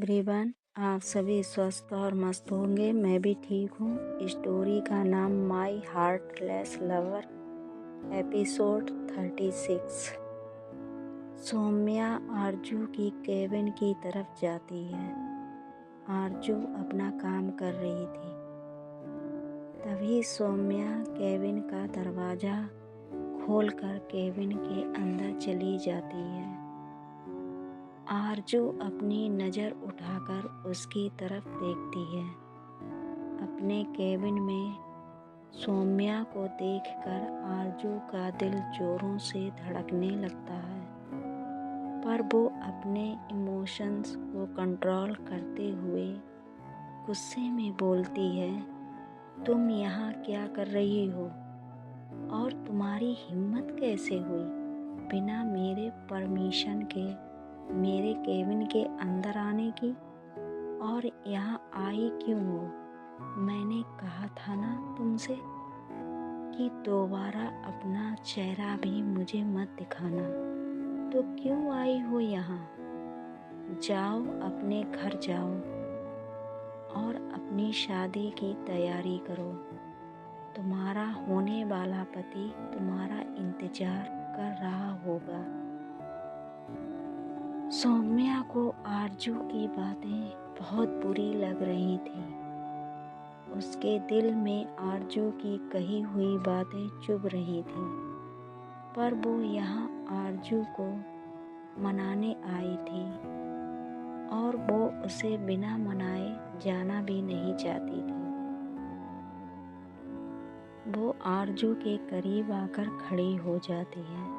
Everyone, आप सभी स्वस्थ और मस्त होंगे। मैं भी ठीक हूँ। स्टोरी का नाम माई हार्टलेस लवर, एपिसोड 36। सौम्या आरजू की केबिन की तरफ जाती है। आरजू अपना काम कर रही थी। तभी सौम्या केबिन का दरवाज़ा खोलकर केबिन के अंदर चली जाती है। आरजू अपनी नज़र उठाकर उसकी तरफ देखती है। अपने केबिन में सौम्या को देखकर आरजू का दिल जोरों से धड़कने लगता है, पर वो अपने इमोशंस को कंट्रोल करते हुए गुस्से में बोलती है, तुम यहाँ क्या कर रही हो और तुम्हारी हिम्मत कैसे हुई बिना मेरे परमिशन के मेरे केबिन के अंदर आने की, और यहाँ आई क्यों हो? मैंने कहा था ना तुमसे कि दोबारा अपना चेहरा भी मुझे मत दिखाना, तो क्यों आई हो यहाँ? जाओ, अपने घर जाओ और अपनी शादी की तैयारी करो। तुम्हारा होने वाला पति तुम्हारा इंतजार कर रहा होगा। सौम्या को आरजू की बातें बहुत बुरी लग रही थी। उसके दिल में आरजू की कही हुई बातें चुभ रही थी, पर वो यहाँ आरजू को मनाने आई थी और वो उसे बिना मनाए जाना भी नहीं चाहती थी। वो आरजू के करीब आकर खड़ी हो जाती है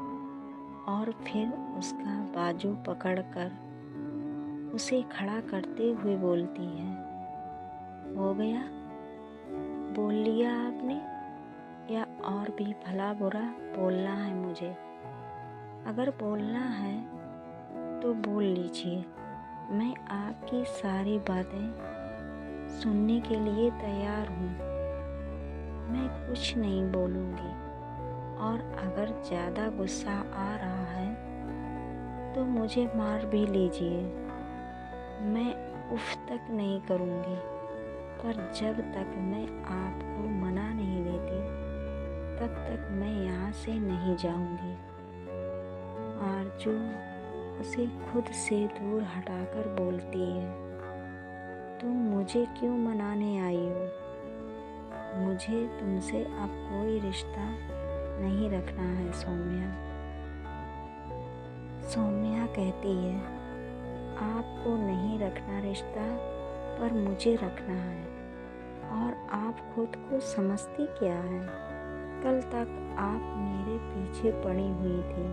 और फिर उसका बाजू पकड़कर उसे खड़ा करते हुए बोलती है, हो गया? बोल लिया आपने, या और भी भला बुरा बोलना है मुझे? अगर बोलना है तो बोल लीजिए। मैं आपकी सारी बातें सुनने के लिए तैयार हूँ। मैं कुछ नहीं बोलूँगी, और अगर ज़्यादा गुस्सा आ रहा है तो मुझे मार भी लीजिए। मैं उफ तक नहीं करूँगी, पर जब तक मैं आपको मना नहीं देती तब तक मैं यहाँ से नहीं जाऊँगी। आरजू उसे खुद से दूर हटाकर बोलती है, तुम मुझे क्यों मनाने आई हो? मुझे तुमसे अब कोई रिश्ता नहीं रखना है सौम्या। सौम्या कहती है, आपको नहीं रखना रिश्ता, पर मुझे रखना है। और आप खुद को समझती क्या है? कल तक आप मेरे पीछे पड़ी हुई थी,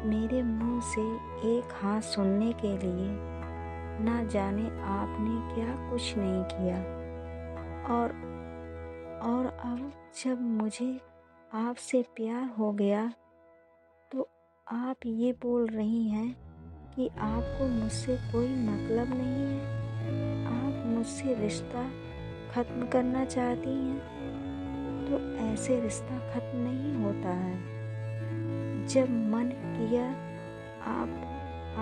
मेरे मुंह से एक हाँ सुनने के लिए। ना जाने आपने क्या कुछ नहीं किया, और अब जब मुझे आपसे प्यार हो गया तो आप ये बोल रही हैं कि आपको मुझसे कोई मतलब नहीं है। आप मुझसे रिश्ता ख़त्म करना चाहती हैं, तो ऐसे रिश्ता ख़त्म नहीं होता है। जब मन किया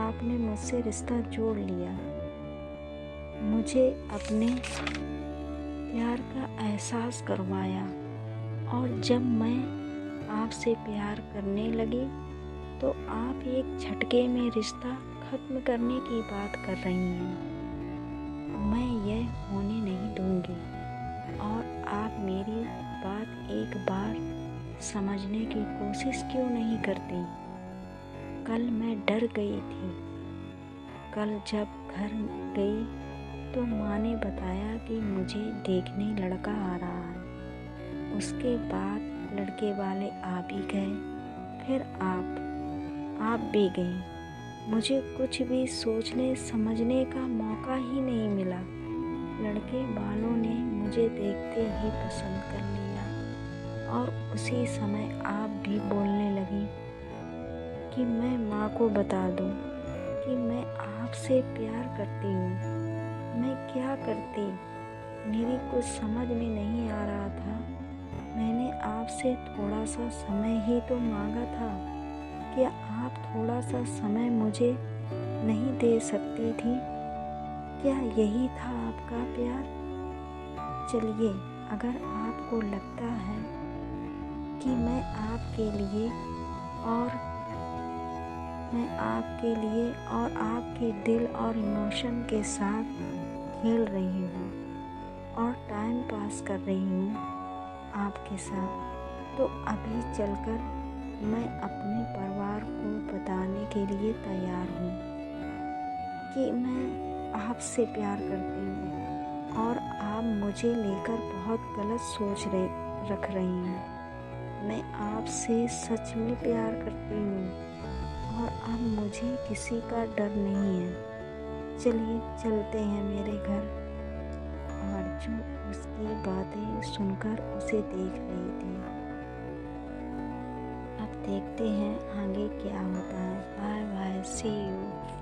आपने मुझसे रिश्ता जोड़ लिया। मुझे अपने प्यार का एहसास करवाया, और जब मैं आपसे प्यार करने लगी तो आप एक झटके में रिश्ता ख़त्म करने की बात कर रही हैं। मैं यह होने नहीं दूंगी, और आप मेरी बात एक बार समझने की कोशिश क्यों नहीं करती? कल मैं डर गई थी। कल जब घर गई तो माँ ने बताया कि मुझे देखने लड़का आ रहा है। उसके बाद लड़के वाले आ भी गए, फिर आप भी गई। मुझे कुछ भी सोचने समझने का मौका ही नहीं मिला। लड़के वालों ने मुझे देखते ही पसंद कर लिया, और उसी समय आप भी बोलने लगी कि मैं माँ को बता दूँ कि मैं आपसे प्यार करती हूँ। मैं क्या करती? मेरी कुछ समझ में नहीं आ रहा था। मैंने आपसे थोड़ा सा समय ही तो मांगा था। क्या आप थोड़ा सा समय मुझे नहीं दे सकती थी? क्या यही था आपका प्यार? चलिए, अगर आपको लगता है कि और मैं आपके दिल और इमोशन के साथ खेल रही हूँ और टाइम पास कर रही हूँ आपके साथ, तो अभी चलकर मैं अपने परिवार को बताने के लिए तैयार हूँ कि मैं आपसे प्यार करती हूँ और आप मुझे लेकर बहुत गलत सोच रख रही हैं। मैं आपसे सच में प्यार करती हूँ और अब मुझे किसी का डर नहीं है। चलिए चलते हैं मेरे घर। आरजू उसकी बातें सुनकर उसे देख रही थी। अब देखते हैं आगे क्या होता है। Bye bye, see you.